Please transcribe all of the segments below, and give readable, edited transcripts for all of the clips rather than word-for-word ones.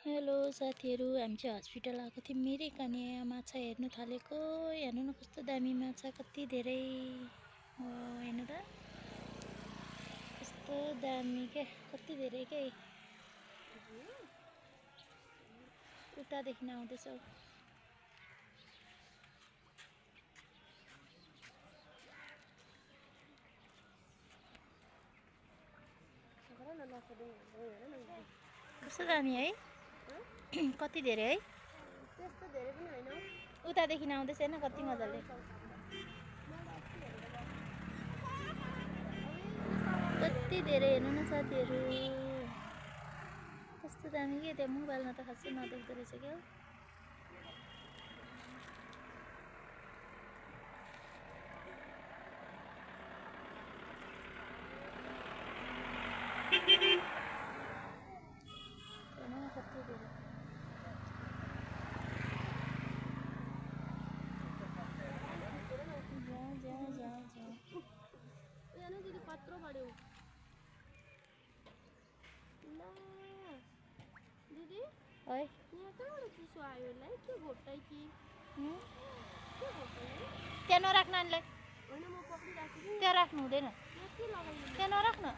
Hello साथीहरू, हामी चाहिँ हस्पिटल आएको थियौँ। मिरिक अनि माछा हेर्नु थालेको। हेर्नु न कस्तो दामी माछा, कति धेरै हेर्नु त कस्तो दामी क्या, कति धेरै क्या। उतादेखि आउँदैछ। कस्तो दामी है, कति धेरै है। त्यस्तो धेरै पनि होइन, उतादेखि आउँदैछ होइन, कति मजाले, कति धेरै। हेर्नु न साथीहरू, कस्तो दामी के। त्यहाँ मोबाइलमा त खासै नदेख्दो रहेछ क्या। कति धेरै दिदी कत्रो बढ्यो दिदी है। यहाँ कहाँबाट चिसो आयो यसलाई? के घोट्दै कि के घोट्दै? त्यहाँ नराख्नु नानीलाई, होइन म पक्रिरहेको छु। त्यहाँ राख्नु हुँदैन, यहाँ के लगाइदिनु? त्यहाँ नराख्नु,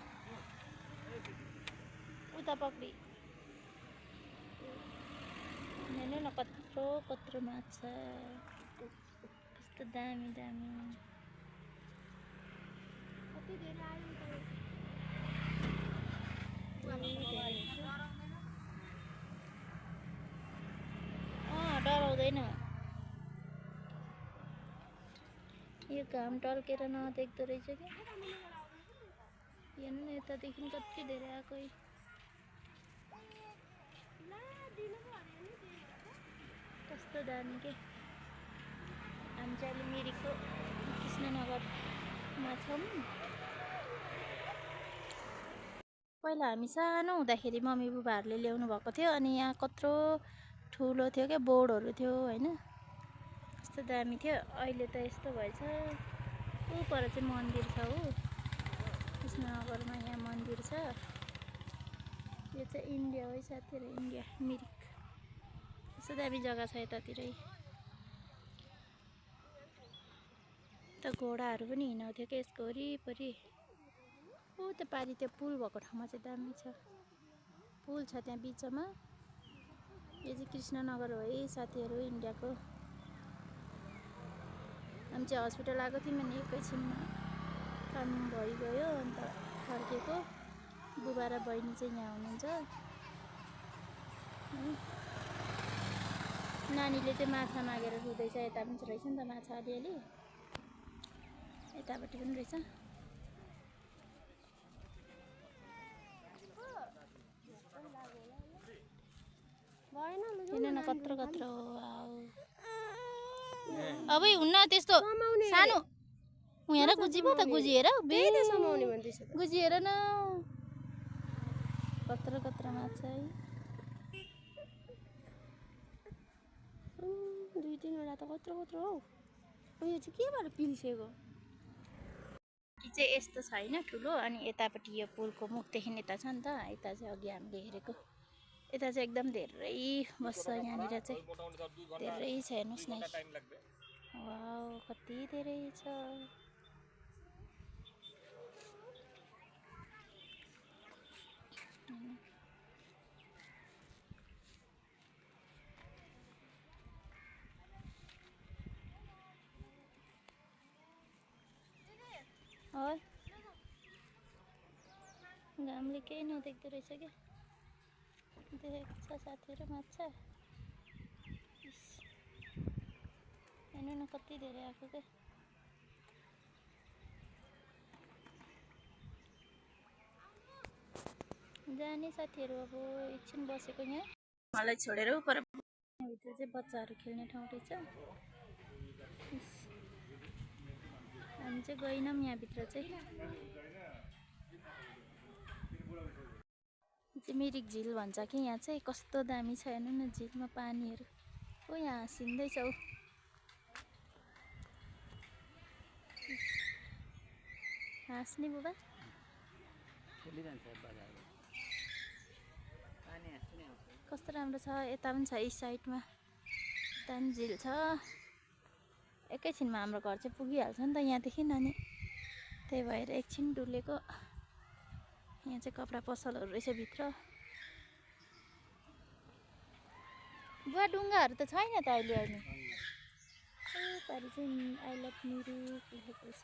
उता पक्री। हेर्नु न कत्रो कत्रो माछा, कस्तो दामी दामी। कति धेरै आयो डराउँदैन। यो घाम टल्केर नदेख्दो रहेछ क्या। हेर्नु न यतादेखि कति धेरै आएको। कस्तो दामी के। हामी चाहिँ अहिले मिरिकको कृष्णनगरमा छौँ। पहिला हामी सानो हुँदाखेरि मम्मी बुबाहरूले ल्याउनु भएको थियो, अनि यहाँ कत्रो ठुलो थियो क्या, बोर्डहरू थियो होइन, कस्तो दामी थियो। अहिले त यस्तो भएछ। ऊ पर चाहिँ मन्दिर छ हो, कृष्णनगरमा यहाँ मन्दिर छ। यो चाहिँ इन्डिया हो साथीहरू, इन्डिया मिरिक। कस्तो दामी जग्गा छ यतातिरै। त घोडाहरू पनि हिँडाउँथ्यो क्या यसको वरिपरि। ऊ त्यो पारि त्यो पुल भएको ठाउँमा चाहिँ दामी छ, पुल छ त्यहाँ बिचमा। यो चाहिँ कृष्णनगर हो है साथीहरू, इन्डियाको। हामी चाहिँ हस्पिटल आएको थियौँ अनि एकैछिनमा काम भइगयो, अन्त फर्केको। बुबा र बहिनी चाहिँ यहाँ हुनुहुन्छ। नानीले चाहिँ माछा मागेर रुँदैछ। यता पनि रहेछ नि त माछा अलिअलि, यतापट्टि पनि रहेछ। हेर्नु न कत्रो कत्रो। अब हुन्न त्यस्तो सानो। हेर गुजी पो त, गुजी हेर, गुजी हेर न कत्रो कत्रो माछा है। 2-3वटा त कत्रो कत्रो हौ। यो चाहिँ केबाट पिल्सेको? चाहिँ यस्तो छैन ठुलो, अनि यतापट्टि यो पुलको मुखदेखि यता छ नि त, यता चाहिँ अघि हामीले हेरेको। यता चाहिँ एकदम धेरै बस्छ, यहाँनिर चाहिँ धेरै छ। हेर्नुहोस् न, वाउ कति धेरै छ। घामले केही नदेख्दो रहेछ क्या। देख्छ साथीहरू माछा, हेर्नु न कति धेरै आएको क्या। जाने साथीहरू अब एकछिन बसेको यहाँ, मलाई छोडेर पर भित्र चाहिँ बच्चाहरू खेल्ने ठाउँ रहेछ। हामी चाहिँ गएनौँ यहाँभित्र चाहिँ। मिरिक झिल भन्छ कि यहाँ चाहिँ, कस्तो दामी छ। हेर्नु न झिलमा पानीहरू। ओ यहाँ हाँसिँदैछ ऊ, हाँस्ने बुबा। कस्तो राम्रो छ। यता पनि छ इस्ट साइडमा, यता पनि झिल छ। एकैछिनमा हाम्रो घर चाहिँ पुगिहाल्छ नि त यहाँदेखि। अनि त्यही भएर एकछिन डुलेको। यहाँ चाहिँ कपडा पसलहरू रहेछ भित्र। बुवा डुङ्गाहरू त छैन त अहिले अहिले। ए पारि चाहिँ आई लभ मिरिक लेखेको रहेछ।